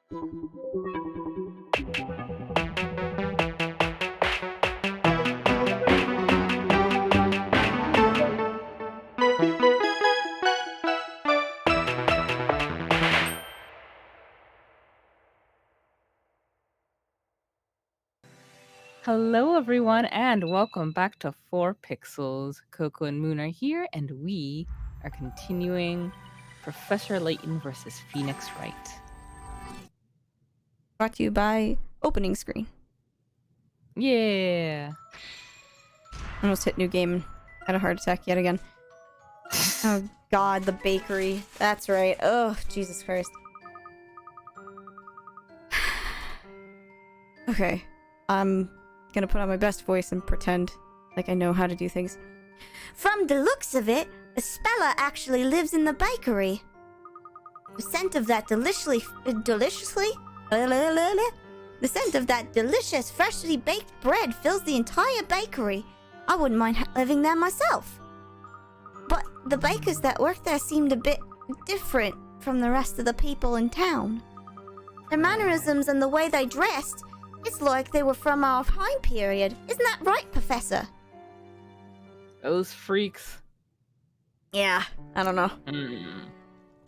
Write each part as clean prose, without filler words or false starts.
Hello, everyone, and welcome back to 4 Pixels. Coco and Moon are here, and we are continuing Professor Layton versus Phoenix Wright. Brought to you by Opening Screen. Yeah. Almost hit new game and had a heart attack yet again. Oh god, the bakery. That's right. Oh, Jesus Christ. Okay. I'm gonna put on my best voice and pretend like I know how to do things. From the looks of it, Espella actually lives in the bakery. The scent of that The scent of that delicious, freshly baked bread fills the entire bakery. I wouldn't mind living there myself. But the bakers that work there seemed a bit different from the rest of the people in town. Their mannerisms and the way they dressed, it's like they were from our time period. Isn't that right, Professor? Those freaks. Yeah, I don't know.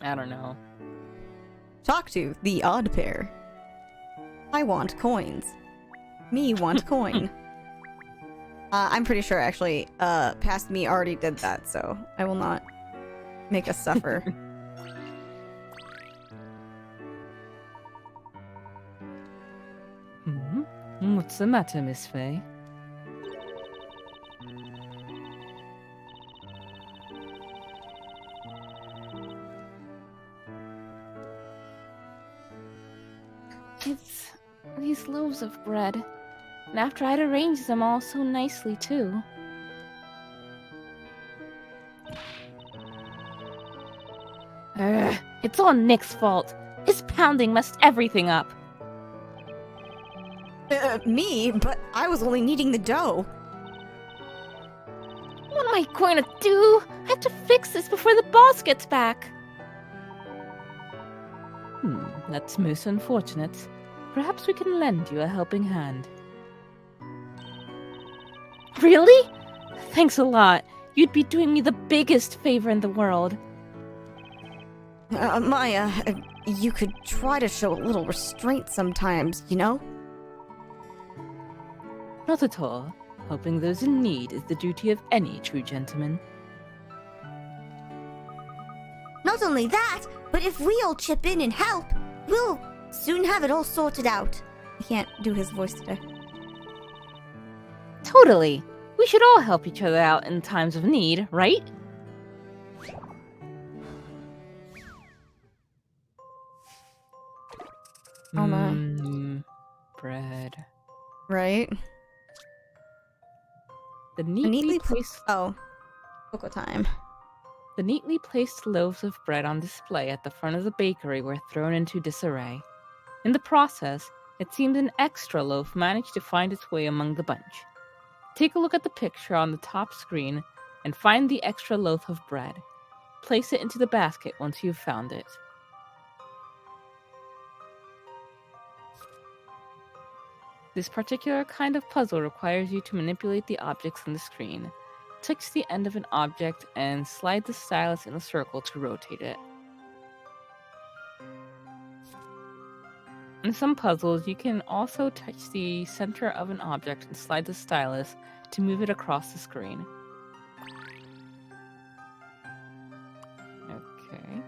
I don't know. Talk to the odd pair. I want coins. Me want coin. I'm pretty sure actually, past me already did that, so I will not make us suffer. What's the matter, Miss Faye? It's these loaves of bread. And after I'd arranged them all so nicely, too. It's all Nick's fault. His pounding messed everything up. Me? But I was only kneading the dough. What am I going to do? I have to fix this before the boss gets back. That's most unfortunate. Perhaps we can lend you a helping hand. Really? Thanks a lot. You'd be doing me the biggest favor in the world. Maya, you could try to show a little restraint sometimes, you know? Not at all. Helping those in need is the duty of any true gentleman. Not only that, but if we all chip in and help, we'll soon have it all sorted out. I can't do his voice today. Totally. We should all help each other out in times of need, right? Oh my. Bread. Right? The neatly placed... Oh. Cocoa time. The neatly placed loaves of bread on display at the front of the bakery were thrown into disarray. In the process, it seemed an extra loaf managed to find its way among the bunch. Take a look at the picture on the top screen and find the extra loaf of bread. Place it into the basket once you've found it. This particular kind of puzzle requires you to manipulate the objects on the screen. Touch the end of an object and slide the stylus in a circle to rotate it. In some puzzles, you can also touch the center of an object and slide the stylus to move it across the screen. Okay.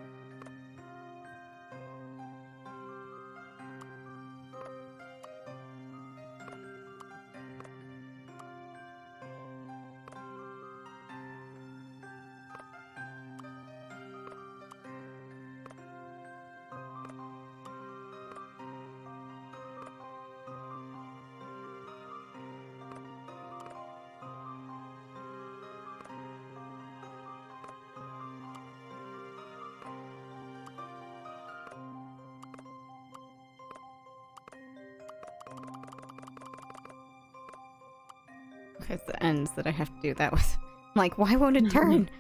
It's the ends that I have to do that with. I'm like, why won't it turn?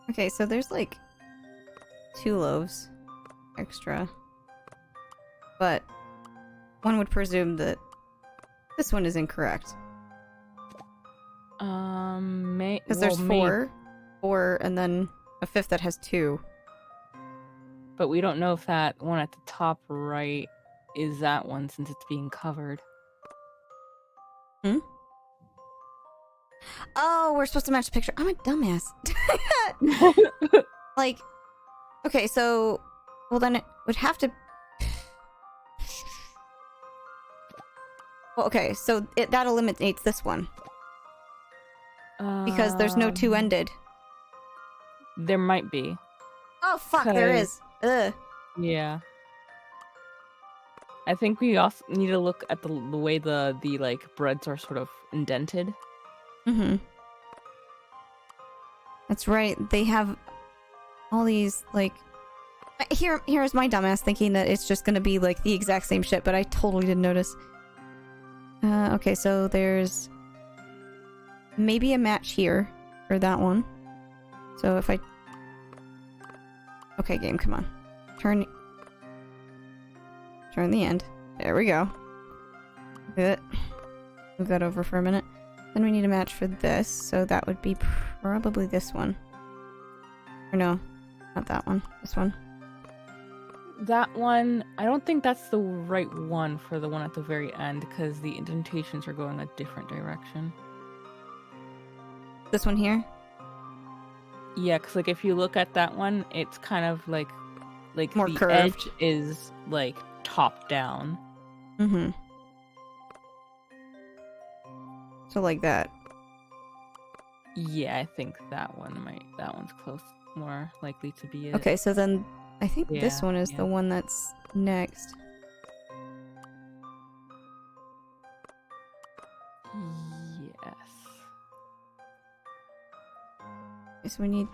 Okay, so there's like 2 loaves. extra. But one would presume that this one is incorrect. Because there's four, and then a fifth that has 2. But we don't know if that one at the top right is that one since it's being covered. Hmm? Oh, we're supposed to match the picture. I'm a dumbass. Like, okay, so, well then it would have to... Well, okay, so that eliminates this one. Because there's no 2-ended. There might be. Oh, fuck, there is. Ugh. Yeah. I think we also need to look at the way the like breads are sort of indented. Mm-hmm. That's right. They have all these, like... Here's my dumbass thinking that it's just gonna be, like, the exact same shit, but I totally didn't notice. Okay, so there's... maybe a match here for that one. So if I... Okay, game, come on. Turn the end. There we go. Good. Move that over for a minute. Then we need a match for this, so that would be probably this one. Or no, not that one. This one. That one, I don't think that's the right one for the one at the very end because the indentations are going a different direction. This one here? Yeah, because like if you look at that one, it's kind of like more the curved. edge is like top down. Mm-hmm. So like that. Yeah, I think that one's close, more likely to be it. Okay, so then I think this Yeah, one is yeah. the one that's next. Yes. Okay, so we need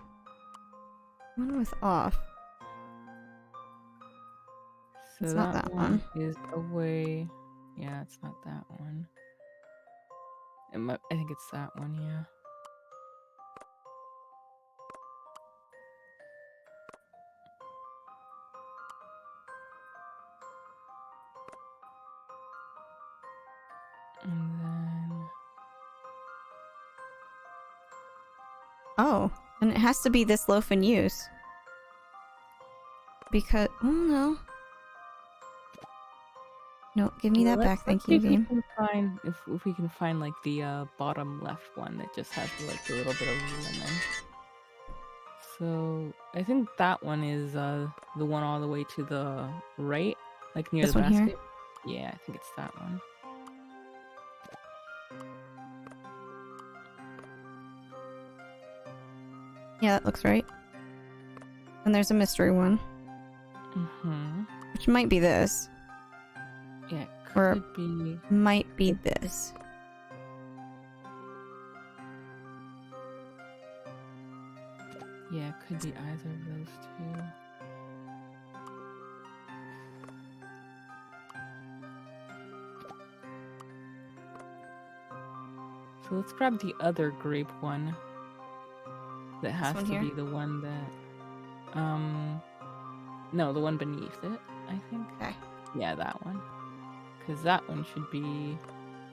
one with off. So It's not that one. is away. Yeah, it's not that one. I think it's that one, yeah. And then... Oh, and it has to be this loaf in use. Because, oh no. No, give me that back, thank you, game. If we can find like the bottom left one that just has like a little bit of lemon. So I think that one is the one all the way to the right, like near This the one here? basket. Yeah, I think it's that one. Yeah, that looks right. And there's a mystery one, Mm-hmm. which might be this. Yeah, it Or- could be. Might be this. Yeah, it could be either of those two. So let's grab the other grape one. That has one to here? be the one that, no, the one beneath it, I think. Okay. Yeah, that one. Because that one should be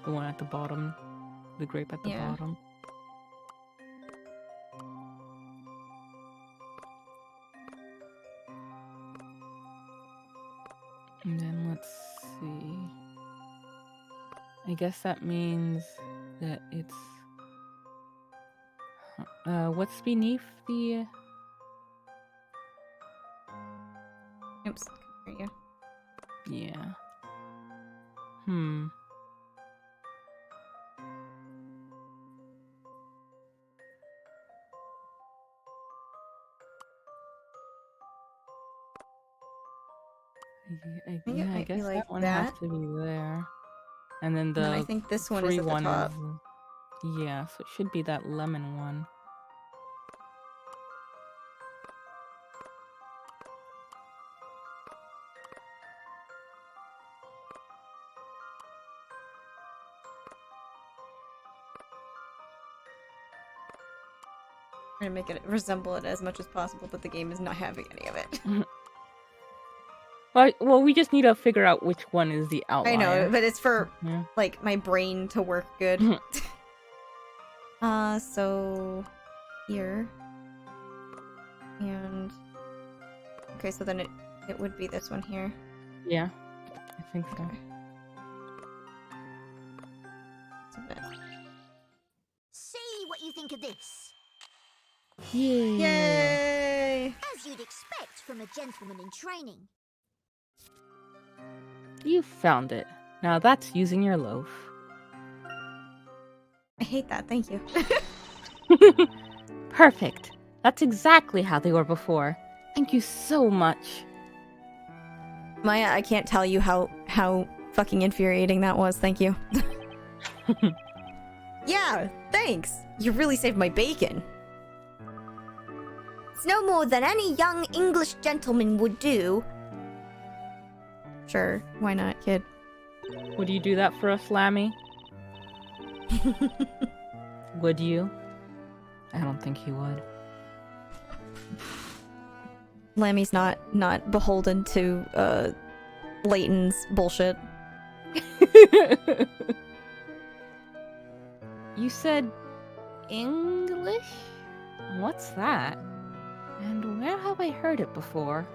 the one at the bottom. The grape at the Yeah. bottom. And then let's see. I guess that means that it's... what's beneath the... Oops. There you go. Yeah. Hmm. think it Yeah, I might be guess like that one that. has to be there. And then And then I the think this one is free at the one top. is... Yeah, so it should be that lemon one. Trying to make it resemble it as much as possible, but the game is not having any of it. Well, we just need to figure out which one is the outlier. I know, but it's for, Yeah. like, my brain to work good. So... Here. And... Okay, so then it would be this one here. Yeah, I think so. Submit. See what you think of this. Yay! Yay! As you'd expect from a gentleman in training. You found it. Now that's using your loaf. I hate that, thank you. Perfect. That's exactly how they were before. Thank you so much. Maya, I can't tell you how fucking infuriating that was, thank you. Yeah, thanks! You really saved my bacon. It's no more than any young English gentleman would do. Sure, why not, kid? Would you do that for us, Lammy? Would you? I don't think he would. Lammy's not beholden to, Layton's bullshit. You said English? What's that? And where have I heard it before?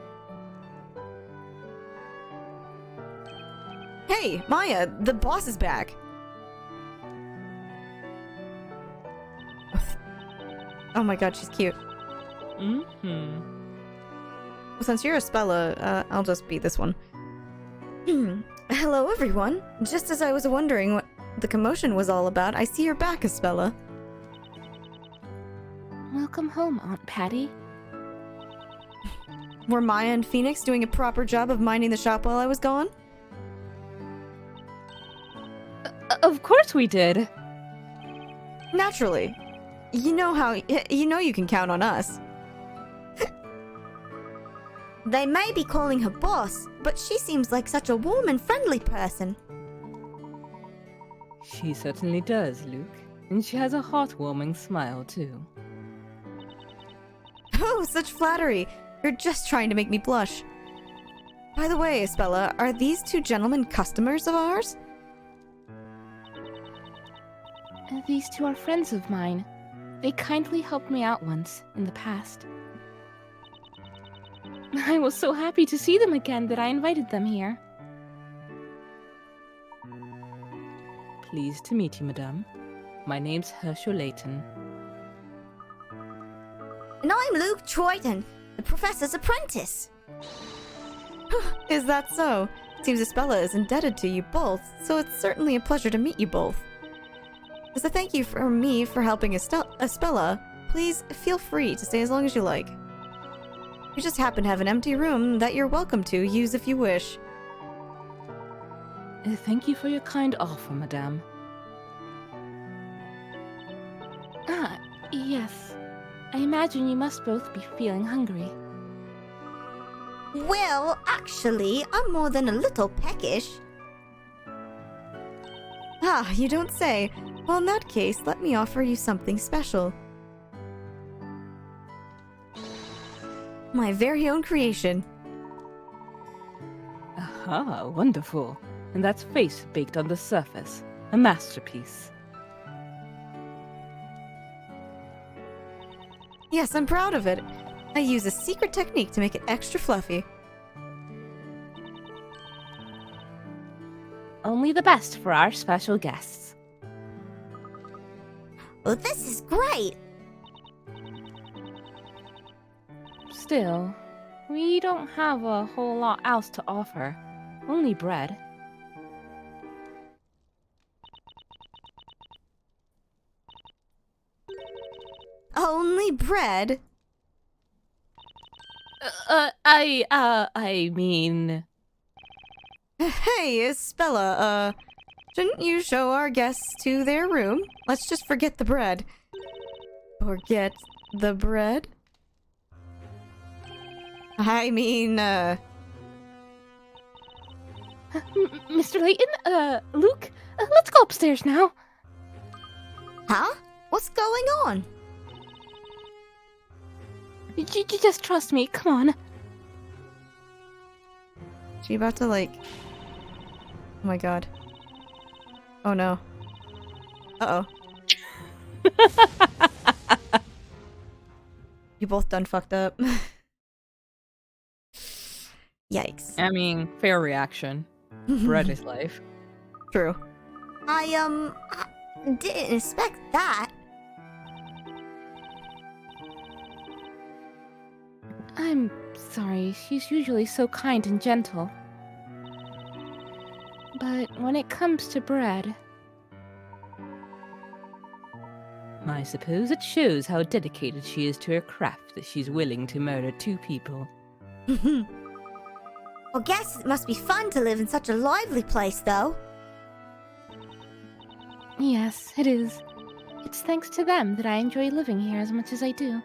Hey, Maya, the boss is back! Oh my god, she's cute. Mm-hmm. Since you're a Spella, I'll just be this one. Hello, everyone. Just as I was wondering what the commotion was all about, I see you're back, Espella. Welcome home, Aunt Patty. Were Maya and Phoenix doing a proper job of minding the shop while I was gone? Of course we did. Naturally. You know you can count on us. They may be calling her boss, but she seems like such a warm and friendly person. She certainly does, Luke. And she has a heartwarming smile, too. Oh, such flattery. You're just trying to make me blush. By the way, Espella, are these two gentlemen customers of ours? These two are friends of mine. They kindly helped me out once, in the past. I was so happy to see them again that I invited them here. Pleased to meet you, madame. My name's Herschel Layton. And I'm Luke Troyton, the professor's apprentice. Is that so? Seems Espella is indebted to you both, so it's certainly a pleasure to meet you both. As a thank you from me for helping Espella, please feel free to stay as long as you like. We just happen to have an empty room that you're welcome to use if you wish. Thank you for your kind offer, madame. Ah, yes. I imagine you must both be feeling hungry. Well, actually, I'm more than a little peckish. Ah, you don't say. Well, in that case, let me offer you something special. My very own creation. Aha, wonderful. And that's face baked on the surface. A masterpiece. Yes, I'm proud of it. I use a secret technique to make it extra fluffy. Only the best for our special guests. Well, this is great. Still, we don't have a whole lot else to offer. Only bread. Only bread? I mean... Hey, Espella, shouldn't you show our guests to their room? Let's just forget the bread. Forget the bread? I mean, Mr. Layton, Luke, let's go upstairs now. Huh? What's going on? Just trust me, come on. She about to like... Oh my god. Oh no. Uh-oh. You both done fucked up. Yikes. I mean, fair reaction. Bread is life. True. I didn't expect that. I'm sorry, she's usually so kind and gentle. But when it comes to bread... I suppose it shows how dedicated she is to her craft that she's willing to murder 2 people. Well, guess it must be fun to live in such a lively place, though. Yes, it is. It's thanks to them that I enjoy living here as much as I do.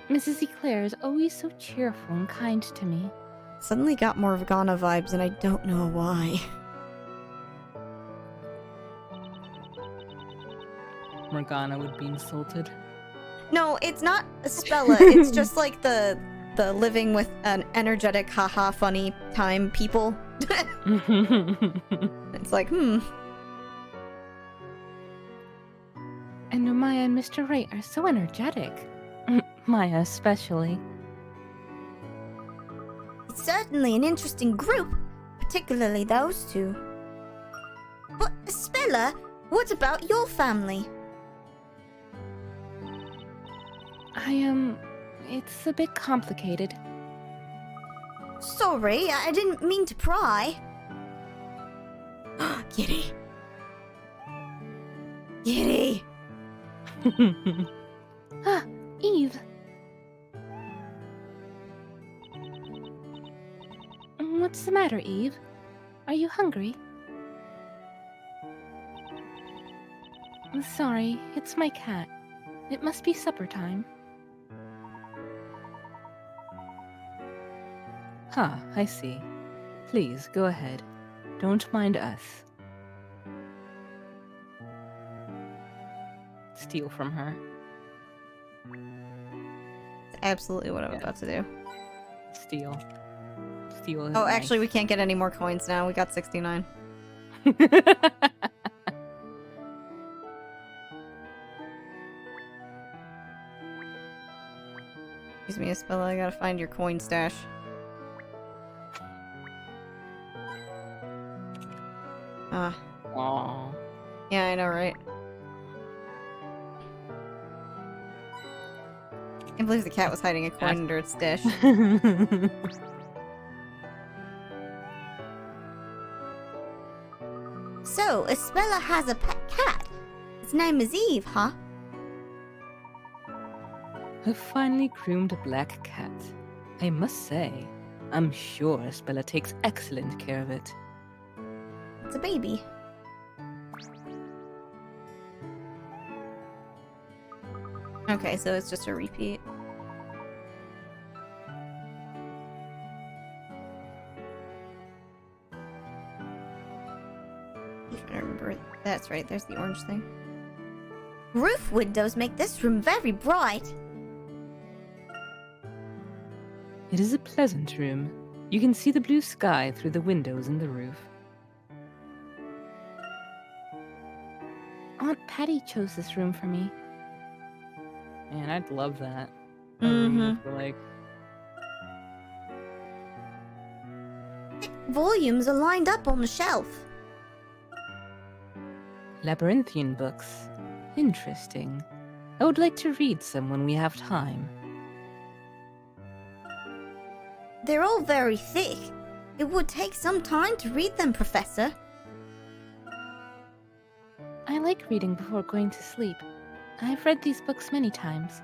Mrs. Eclair is always so cheerful and kind to me. Suddenly got Morgana vibes and I don't know why. Morgana would be insulted. No, it's not Espella. It's just like the living with an energetic, haha, funny time people. It's like, And Maya and Mr. Wright are so energetic. Maya especially. It's certainly an interesting group, particularly those 2. But, Spella, what about your family? It's a bit complicated. Sorry, I didn't mean to pry. Kitty. Kitty. Ah, Eve. What's the matter, Eve? Are you hungry? Sorry, it's my cat. It must be supper time. I see. Please, go ahead. Don't mind us. Steal from her. That's absolutely what I'm about to do. Steal. Steal is Oh, nice. actually, we can't get any more coins now. We got 69. Excuse me, Espella, I gotta find your coin stash. Aww. Yeah, I know, right? I can't believe the cat was hiding a coin under its dish. So, Espella has a pet cat. Its name is Eve, huh? A finely groomed black cat. I must say, I'm sure Espella takes excellent care of it. It's a baby. Okay, so it's just a repeat. I'm trying to remember. That's right, there's the orange thing. Roof windows make this room very bright. It is a pleasant room. You can see the blue sky through the windows in the roof. Aunt Patty chose this room for me. Man, I'd love that. A room for, like... Volumes are lined up on the shelf. Labyrinthian books. Interesting. I would like to read some when we have time. They're all very thick. It would take some time to read them, Professor. I like reading before going to sleep. I've read these books many times.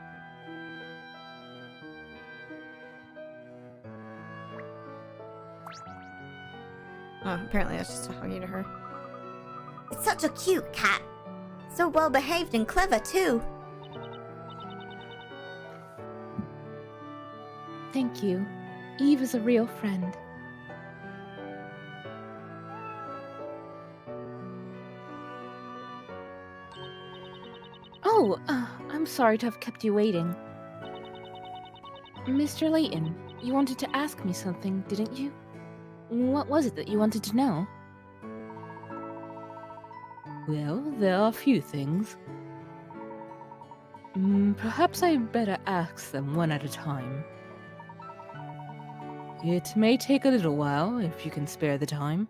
Oh, apparently that's just talking to her. It's such a cute cat. So well behaved and clever, too. Thank you. Eve is a real friend. Oh, I'm sorry to have kept you waiting. Mr. Layton, you wanted to ask me something, didn't you? What was it that you wanted to know? Well, there are a few things. Perhaps I'd better ask them one at a time. It may take a little while, if you can spare the time.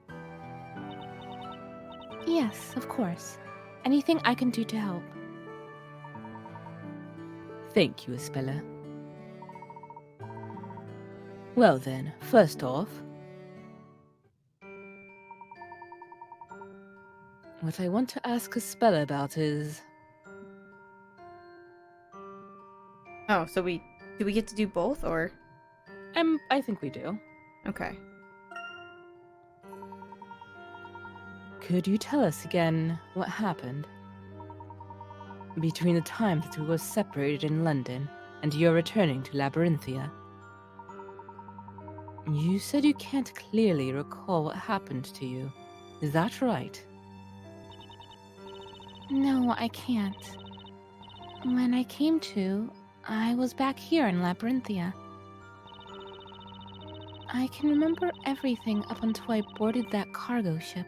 Yes, of course. Anything I can do to help. Thank you, Espella. Well then, first off, what I want to ask Espella about is... Oh, so do we get to do both, or? I think we do. Okay. Could you tell us again what happened? Between the time that we were separated in London and your returning to Labyrinthia. You said you can't clearly recall what happened to you. Is that right? No, I can't. When I came to, I was back here in Labyrinthia. I can remember everything up until I boarded that cargo ship.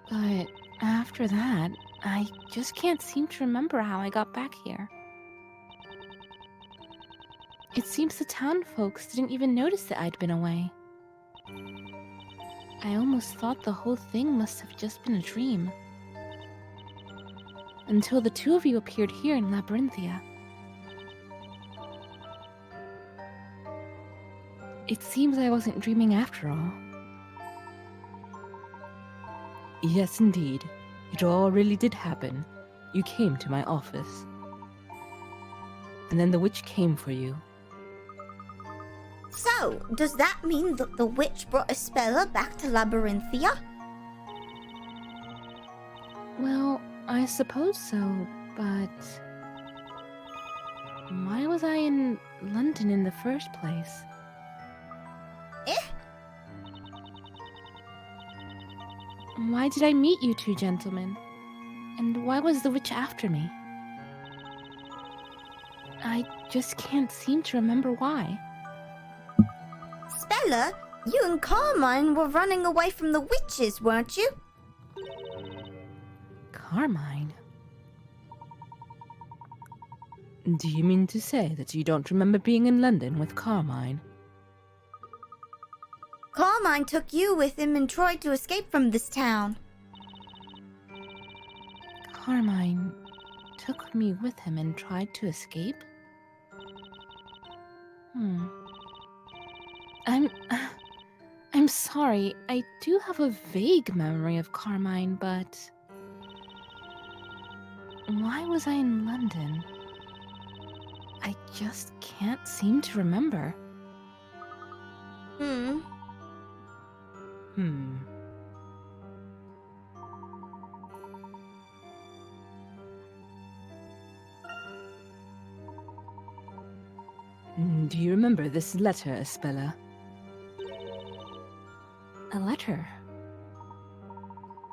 But after that, I just can't seem to remember how I got back here. It seems the town folks didn't even notice that I'd been away. I almost thought the whole thing must have just been a dream. Until the two of you appeared here in Labyrinthia. It seems I wasn't dreaming after all. Yes, indeed. It all really did happen. You came to my office. And then the witch came for you. So, does that mean that the witch brought Espella back to Labyrinthia? Well, I suppose so, but... why was I in London in the first place? Why did I meet you two gentlemen? And why was the witch after me? I just can't seem to remember why. Spella, you and Carmine were running away from the witches, weren't you? Carmine? Do you mean to say that you don't remember being in London with Carmine? Carmine took you with him and tried to escape from this town. Carmine took me with him and tried to escape? I'm sorry. I do have a vague memory of Carmine, but... why was I in London? I just can't seem to remember. Do you remember this letter, Espella? A letter?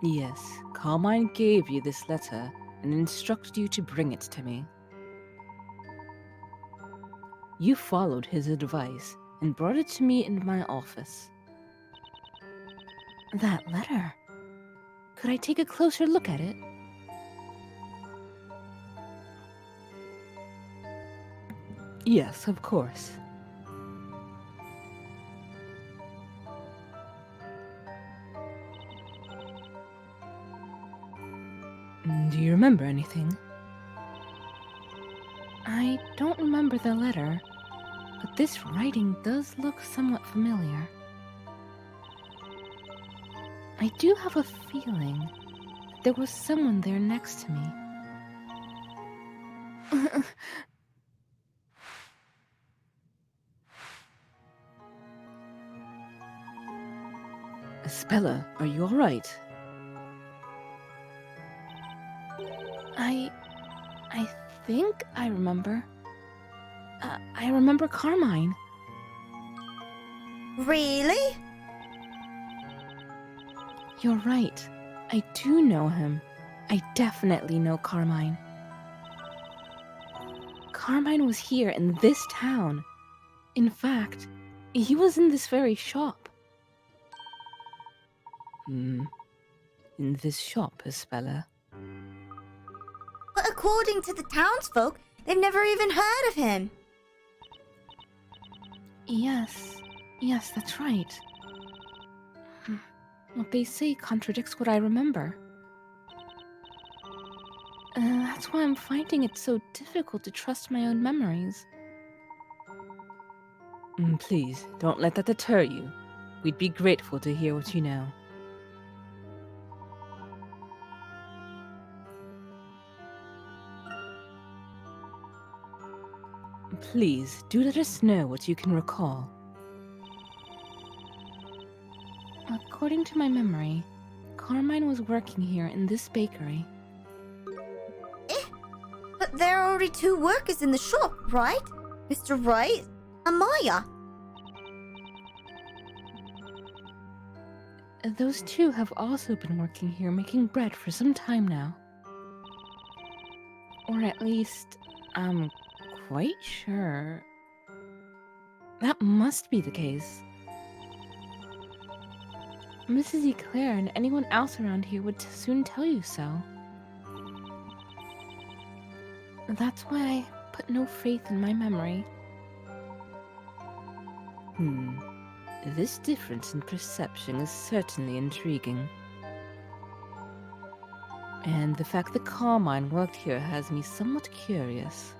Yes, Carmine gave you this letter and instructed you to bring it to me. You followed his advice and brought it to me in my office. That letter? Could I take a closer look at it? Yes, of course. Do you remember anything? I don't remember the letter, but this writing does look somewhat familiar. I do have a feeling that there was someone there next to me. Espella, are you alright? I think I remember. I remember Carmine. Really? You're right. I do know him. I definitely know Carmine. Carmine was here in this town. In fact, he was in this very shop. In this shop, Espella. But according to the townsfolk, they've never even heard of him. Yes, that's right. What they say contradicts what I remember. That's why I'm finding it so difficult to trust my own memories. Please, don't let that deter you. We'd be grateful to hear what you know. Please, do let us know what you can recall. According to my memory, Carmine was working here in this bakery. But there are already 2 workers in the shop, right? Mr. Wright and Maya. Those 2 have also been working here making bread for some time now. Or at least, I'm quite sure. That must be the case. Mrs. Eclair and anyone else around here would soon tell you so. That's why I put no faith in my memory. This difference in perception is certainly intriguing. And the fact that Carmine worked here has me somewhat curious.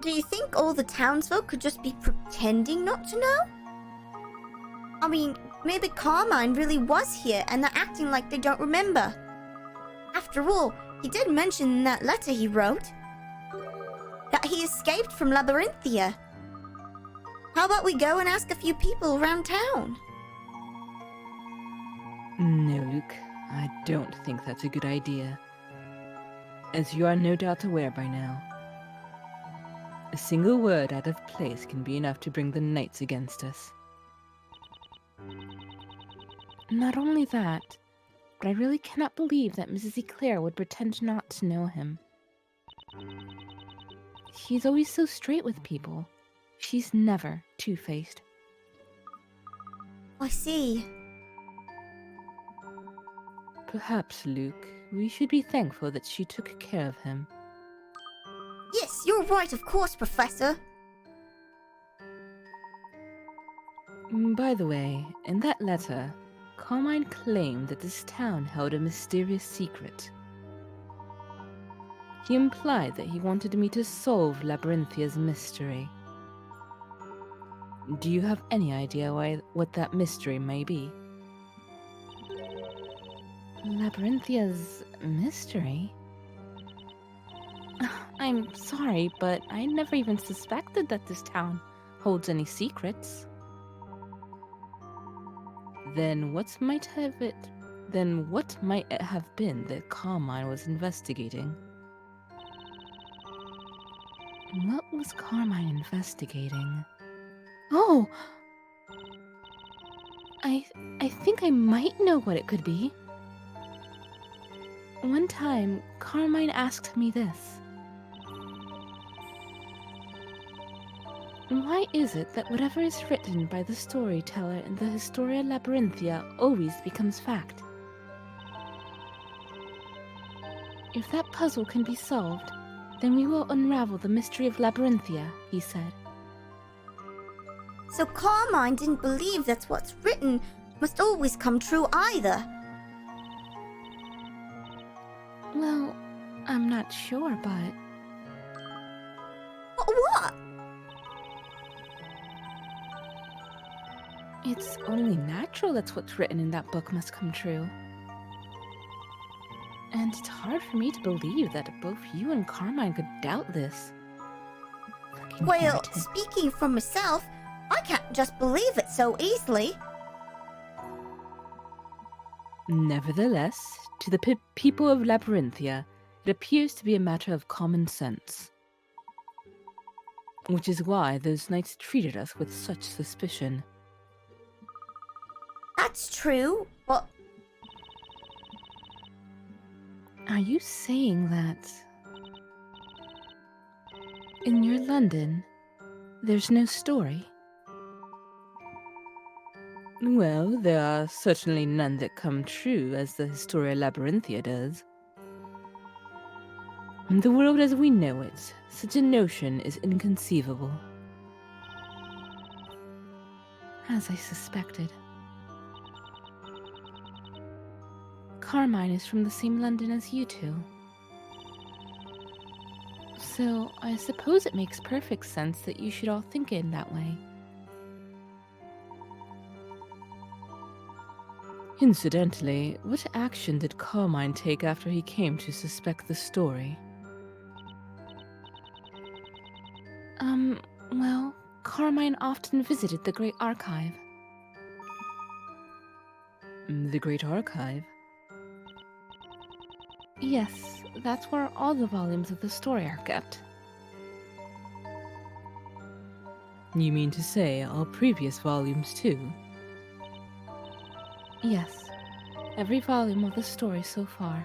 Do you think all the townsfolk could just be pretending not to know? I mean, maybe Carmine really was here and they're acting like they don't remember. After all, he did mention in that letter he wrote that he escaped from Labyrinthia. How about we go and ask a few people around town? No, Luke, I don't think that's a good idea. As you are no doubt aware by now, a single word out of place can be enough to bring the knights against us. Not only that, but I really cannot believe that Mrs. Eclair would pretend not to know him. She's always so straight with people. She's never two-faced. I see. Perhaps, Luke, we should be thankful that she took care of him. Yes, you're right, of course, Professor. By the way, in that letter, Carmine claimed that this town held a mysterious secret. He implied that he wanted me to solve Labyrinthia's mystery. Do you have any idea what that mystery may be? Labyrinthia's mystery? I'm sorry, but I never even suspected that this town holds any secrets. Then what might it have been that Carmine was investigating? What was Carmine investigating? Oh! I think I might know what it could be. One time, Carmine asked me this. Why is it that whatever is written by the storyteller in the Historia Labyrinthia always becomes fact? If that puzzle can be solved, then we will unravel the mystery of Labyrinthia, he said. So Carmine didn't believe that what's written must always come true either. Well, I'm not sure, but... What? It's only natural that what's written in that book must come true. And it's hard for me to believe that both you and Carmine could doubt this. Fucking Well, heretic. speaking for myself, I can't just believe it so easily. Nevertheless, to the people of Labyrinthia, it appears to be a matter of common sense. Which is why those knights treated us with such suspicion. That's true, but Are you saying that... In your London, there's no story? Well, there are certainly none that come true, as the Historia Labyrinthia does. In the world as we know it, such a notion is inconceivable. As I suspected. Carmine is from the same London as you two. So, I suppose it makes perfect sense that you should all think in that way. Incidentally, what action did Carmine take after he came to suspect the story? Well, Carmine often visited the Great Archive. The Great Archive? Yes, that's where all the volumes of the story are kept. You mean to say all previous volumes too? Yes, every volume of the story so far.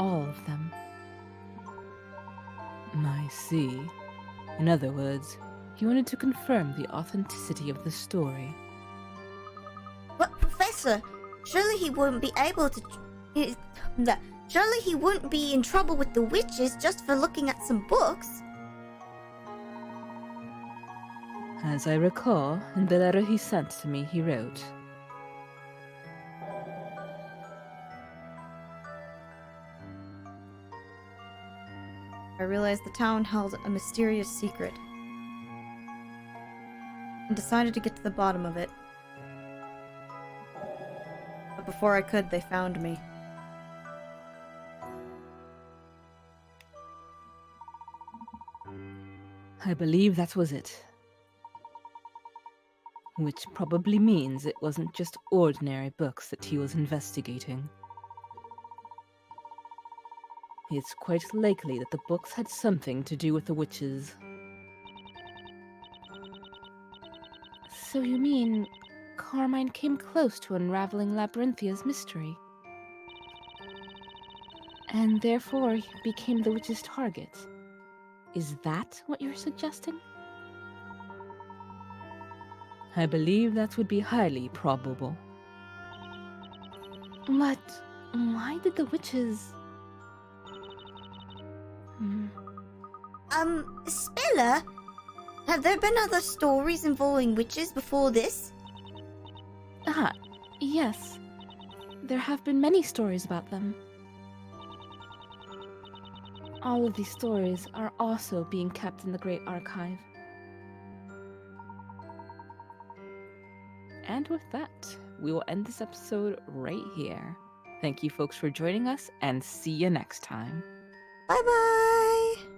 All of them. I see. In other words, he wanted to confirm the authenticity of the story. But, Professor, surely he wouldn't be able to... Surely he wouldn't be in trouble with the witches just for looking at some books. As I recall, in the letter he sent to me, he wrote, I realized the town held a mysterious secret and decided to get to the bottom of it. But before I could, they found me. I believe that was it. Which probably means it wasn't just ordinary books that he was investigating. It's quite likely that the books had something to do with the witches. So you mean Carmine came close to unraveling Labyrinthia's mystery? And therefore he became the witch's target? Is that what you're suggesting? I believe that would be highly probable. But why did the witches... Spiller? Have there been other stories involving witches before this? Ah, yes. There have been many stories about them. All of these stories are also being kept in the Great Archive. And with that, we will end this episode right here. Thank you folks for joining us, and see you next time. Bye-bye!